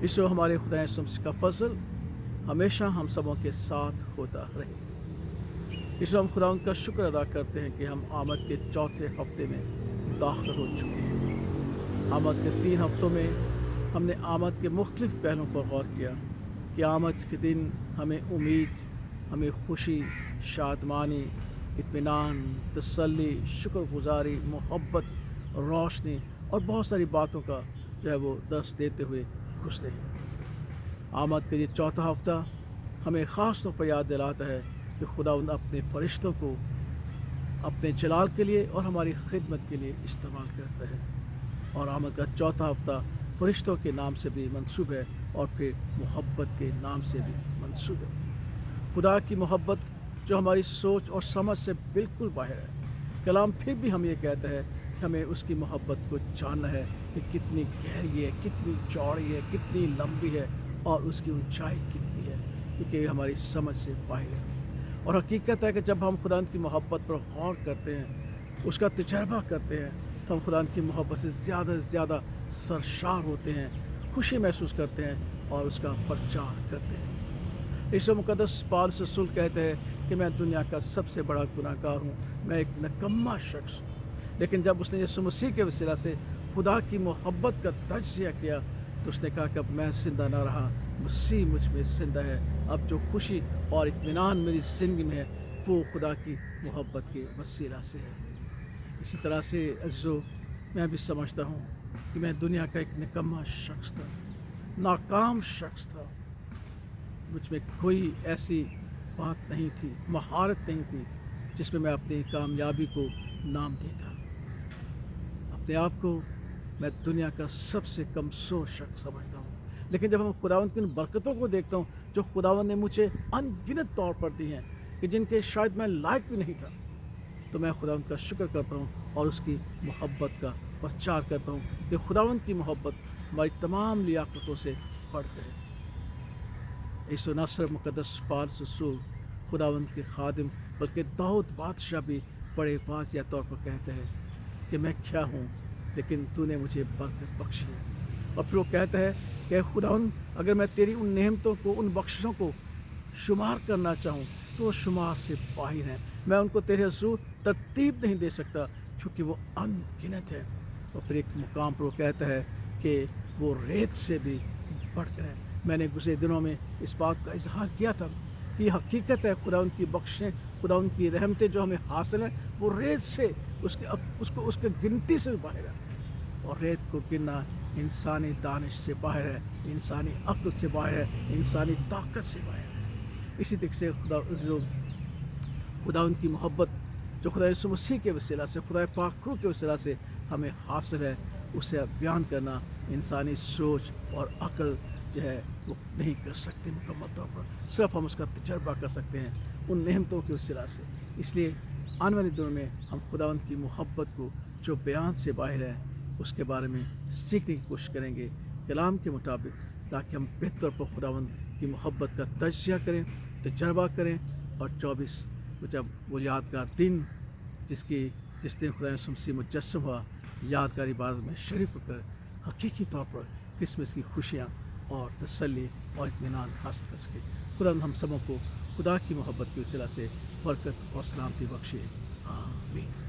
इसरो हमारे खुदा यीशु मसीह का फजल हमेशा हम सबों के साथ होता रहे। इसरो हम खुदा का शुक्र अदा करते हैं कि हम आमद के चौथे हफ्ते में दाखिल हो चुके हैं। आमद के 3 हफ्तों में हमने आमद के मुख्तलिफ पहलुओं पर गौर किया कि आमद के दिन हमें उम्मीद, हमें खुशी, शादमानी, इत्मीनान, तसल्ली, शुक्रगुजारी, मोहब्बत, रोशनी और बहुत सारी बातों का जो है वो दर्स देते हुए खुश रहे। आमद का ये चौथा हफ्ता हमें ख़ास तौर पर याद दिलाता है कि खुदा अपने फ़रिश्तों को अपने जलाल के लिए और हमारी खिदमत के लिए इस्तेमाल करता है। और आमद का चौथा हफ्ता फ़रिश्तों के नाम से भी मंसूब है और फिर मोहब्बत के नाम से भी मंसूब है। खुदा की मोहब्बत जो हमारी सोच और समझ से बिल्कुल बाहर है। कलाम फिर भी हम ये कहता है कि हमें उसकी मोहब्बत को जानना है कि कितनी गहरी है, कितनी चौड़ी है, कितनी लंबी है और उसकी ऊंचाई कितनी है, क्योंकि हमारी समझ से बाहर है। और हकीकत है कि जब हम खुदा की मोहब्बत पर गौर करते हैं, उसका तजर्बा करते हैं, तो हम खुदा की मोहब्बत से ज़्यादा सरशार होते हैं, खुशी महसूस करते हैं और उसका प्रचार करते हैं। यीशु मुक़द्दस पौलुस रसूल कहते हैं कि मैं दुनिया का सबसे बड़ा गुनाहगार हूँ, मैं एक निकम्मा शख्स हूँ। लेकिन जब उसने यीशु मसीह के वसीला से खुदा की मोहब्बत का तजज़िया किया तो उसने कहा कि अब मैं ज़िंदा ना रहा, मसीह मुझ में ज़िंदा है। अब जो खुशी और इत्मीनान मेरी ज़िंदगी में है वो खुदा की मोहब्बत के वसीला से है। इसी तरह से अज़ीज़ो, मैं भी समझता हूँ कि मैं दुनिया का एक निकम्मा शख्स था, नाकाम शख्स था। मुझ में कोई ऐसी बात नहीं थी, महारत नहीं थी जिसमें मैं अपनी कामयाबी को नाम देता। अपने आप को मैं दुनिया का सबसे कमज़ोर शख्स समझता हूँ। लेकिन जब हम खुदावंद की उन बरकतों को देखता हूँ जो खुदावंद ने मुझे अनगिनत तौर पर दी हैं कि जिनके शायद मैं लायक भी नहीं था, तो मैं खुदावंद का शुक्र करता हूँ और उसकी मोहब्बत का प्रचार करता हूँ कि खुदावंद की मोहब्बत हमारी तमाम लियाकतों से बढ़कर है। यीशु न सिर्फ मुक़द्दस पौलुस रसूल, खुदावंद के खादिम, बल्कि दाऊद बादशाह भी बड़े वाज़िया तौर पर कहते हैं कि मैं क्या हूँ लेकिन तूने मुझे बरकत बख्शी है। और फिर वो कहता है कि खुदावंद, अगर मैं तेरी उन नेमतों को, उन बख्शिशों को शुमार करना चाहूँ तो वो शुमार से बाहर हैं। मैं उनको तेरे हुज़ूर तरतीब नहीं दे सकता क्योंकि वो अनगिनत है। और फिर एक मुकाम पर वो कहता है कि वो रेत से भी बढ़कर है। मैंने गुज़रे दिनों में इस बात का इजहार किया था कि हकीकत है खुदा उनकी बख्शें, खुदा उनकी रहमतें जो हमें हासिल हैं वो रेत से उसके गिनती से भी बाहर है। और रेत को गिनना इंसानी दानिश से बाहर है, इंसानी अक्ल से बाहर है, इंसानी ताकत से बाहर है। इसी तरीके से खुदा उनकी मोहब्बत जो खुदा यीशु मसीह के वसीला से, खुदा पाक रूह के वसीला से हमें हासिल है, उसे बयान करना इंसानी सोच और अक्ल जो है वो नहीं कर सकते मुकम्मल तौर पर। सिर्फ हम उसका तजर्बा कर सकते हैं उन नेमतों के वसीला से। इसलिए आने वाले दिनों में हम खुदावंद की मोहब्बत को जो बयान से बाहर है उसके बारे में सीखने की कोशिश करेंगे कलाम के मुताबिक, ताकि हम बेहतर तौर पर खुदावंद की मोहब्बत का तजज़िया करें, तजर्बा करें। और 24 जब वो यादगार दिन जिस दिन खुदा यीशु मसीह मुजस्सम हुआ, यादगार इबादत में शरीक होकर हकीकी तौर पर क्रिसमस की खुशियाँ और तसल्ली और इत्मीनान हासिल कर सके। खुदा हम सबों को खुदा की मोहब्बत के वसीला से बरकत और सलामती बख्शे। आमीन।